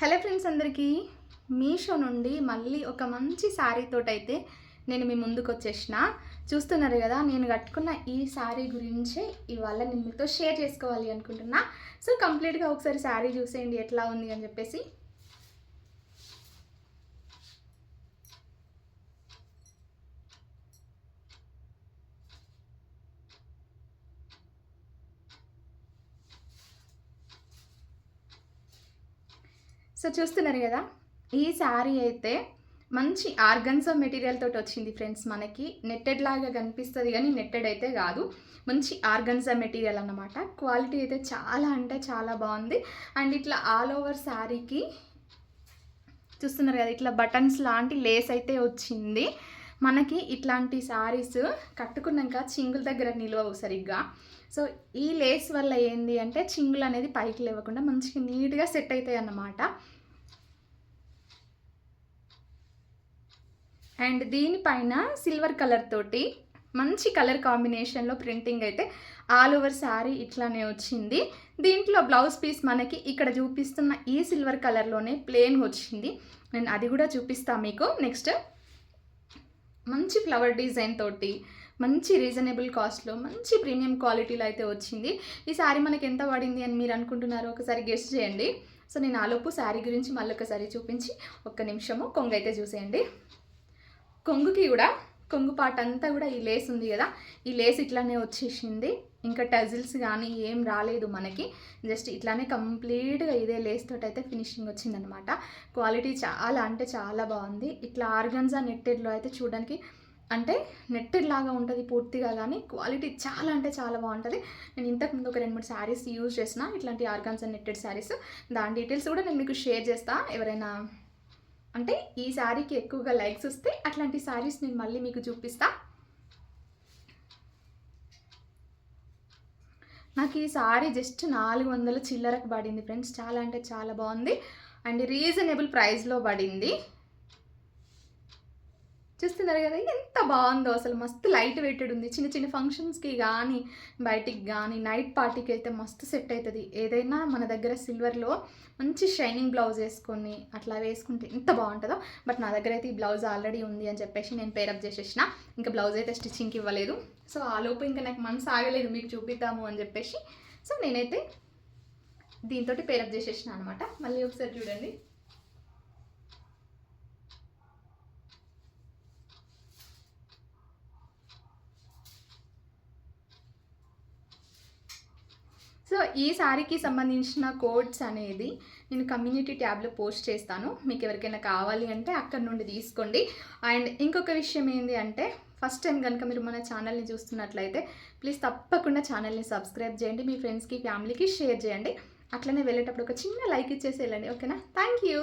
Hello friends, అందరికీ మీషో నుండి మళ్ళీ ఒక మంచి శారీ తోటైతే నేను మీ ముందుకు వచ్చేసిన. చూస్తున్నారు కదా, నేను కట్టుకున్న ఈ శారీ గురించి ఇవాళ నేను మీతో షేర్ చేసుకోవాలి అనుకుంటున్నా. సో కంప్లీట్గా ఒకసారి శారీ చూసేయండి ఎట్లా ఉంది అని చెప్పేసి. సో చూస్తున్నారు కదా, ఈ శారీ అయితే మంచి ఆర్గన్జా మెటీరియల్ తోటి వచ్చింది ఫ్రెండ్స్. మనకి నెట్టెడ్ లాగా కనిపిస్తుంది కానీ నెట్టెడ్ అయితే కాదు, మంచి ఆర్గన్జా మెటీరియల్ అన్నమాట. క్వాలిటీ అయితే చాలా అంటే చాలా బాగుంది. అండ్ ఇట్లా ఆల్ ఓవర్ శారీకి చూస్తున్నారు కదా, ఇట్లా బటన్స్ లాంటి లేస్ అయితే వచ్చింది. మనకి ఇట్లాంటి శారీస్ కట్టుకున్నాక చింగుల దగ్గర నిలవవు సరిగ్గా. సో ఈ లేస్ వల్ల ఏంది అంటే చింగులు అనేది పైకి లేవకుండా మంచిగా నీట్గా సెట్ అవుతాయి అన్నమాట. అండ్ దీనిపైన సిల్వర్ కలర్ తోటి మంచి కలర్ కాంబినేషన్లో ప్రింటింగ్ అయితే ఆల్ ఓవర్ శారీ ఇట్లానే వచ్చింది. దీంట్లో బ్లౌజ్ పీస్ మనకి ఇక్కడ చూపిస్తున్న ఈ సిల్వర్ కలర్లోనే ప్లెయిన్ వచ్చింది. నేను అది కూడా చూపిస్తాను మీకు నెక్స్ట్. మంచి ఫ్లవర్ డిజైన్ తోటి మంచి రీజనబుల్ కాస్ట్లో మంచి ప్రీమియం క్వాలిటీలో అయితే వచ్చింది. ఈ శారీ మనకి ఎంత పడింది అని మీరు అనుకుంటున్నారో ఒకసారి గెస్ట్ చేయండి. సో నేను ఆలోపు శారీ గురించి మళ్ళీ ఒకసారి చూపించి ఒక్క నిమిషము కొంగు అయితే చూసేయండి. కొంగుకి కూడా కొంగు పాట అంతా కూడా ఈ లేస్ ఉంది కదా, ఈ లేస్ ఇట్లానే వచ్చేసింది. ఇంకా టజిల్స్ కానీ ఏం రాలేదు మనకి, జస్ట్ ఇట్లానే కంప్లీట్గా ఇదే లేస్ తోటి అయితే ఫినిషింగ్ వచ్చిందనమాట. క్వాలిటీ చాలా అంటే చాలా బాగుంది. ఇట్లా ఆర్గన్జా నెట్టెడ్లో అయితే చూడడానికి అంటే నెట్టెడ్ లాగా ఉంటుంది పూర్తిగా, కానీ క్వాలిటీ చాలా అంటే చాలా బాగుంటుంది. నేను ఇంతకుముందు ఒక 2-3 శారీస్ యూజ్ చేసిన ఇట్లాంటి ఆర్గన్జా నెట్టెడ్ శారీస్, దాని డీటెయిల్స్ కూడా నేను మీకు షేర్ చేస్తాను. ఎవరైనా అంటే ఈ శారీకి ఎక్కువగా లైక్స్ వస్తే అట్లాంటి శారీస్ నేను మళ్ళీ మీకు చూపిస్తా. నాకు ఈ శారీ జస్ట్ 400 చిల్లరకు పడింది ఫ్రెండ్స్. చాలా అంటే చాలా బాగుంది అండ్ రీజనబుల్ ప్రైస్లో పడింది. చూస్తున్నారు కదా ఎంత బాగుందో, అసలు మస్తు లైట్ వెయిటెడ్ ఉంది. చిన్న చిన్న ఫంక్షన్స్కి కానీ బయటికి కానీ నైట్ పార్టీకి అయితే మస్తు సెట్ అవుతుంది. ఏదైనా మన దగ్గర సిల్వర్లో మంచి షైనింగ్ బ్లౌజ్ వేసుకొని అట్లా వేసుకుంటే ఎంత బాగుంటుందో. బట్ నా దగ్గర అయితే ఈ బ్లౌజ్ ఆల్రెడీ ఉంది అని చెప్పేసి నేను పేరప్ చేసేసిన. ఇంకా బ్లౌజ్ అయితే స్టిచ్చింగ్కి ఇవ్వలేదు. సో ఆ లోపు ఇంకా నాకు మనసు ఆగలేదు మీకు చూపిద్దాము అని చెప్పేసి. సో నేనైతే దీంతో పేరప్ చేసేసిన అనమాట. మళ్ళీ ఒకసారి చూడండి. సో ఈ శారీకి సంబంధించిన కోడ్స్ అనేది నేను కమ్యూనిటీ ట్యాబ్లో పోస్ట్ చేస్తాను. మీకు ఎవరికైనా కావాలి అంటే అక్కడ నుండి తీసుకోండి. అండ్ ఇంకొక విషయం ఏంటి అంటే, ఫస్ట్ టైం కనుక మీరు మన ఛానల్ని చూస్తున్నట్లయితే ప్లీజ్ తప్పకుండా ఛానల్ని సబ్స్క్రైబ్ చేయండి. మీ ఫ్రెండ్స్కి ఫ్యామిలీకి షేర్ చేయండి. అట్లనే వెళ్ళేటప్పుడు ఒక చిన్న లైక్ ఇచ్చేసి వెళ్ళండి, ఓకేనా? Thank you.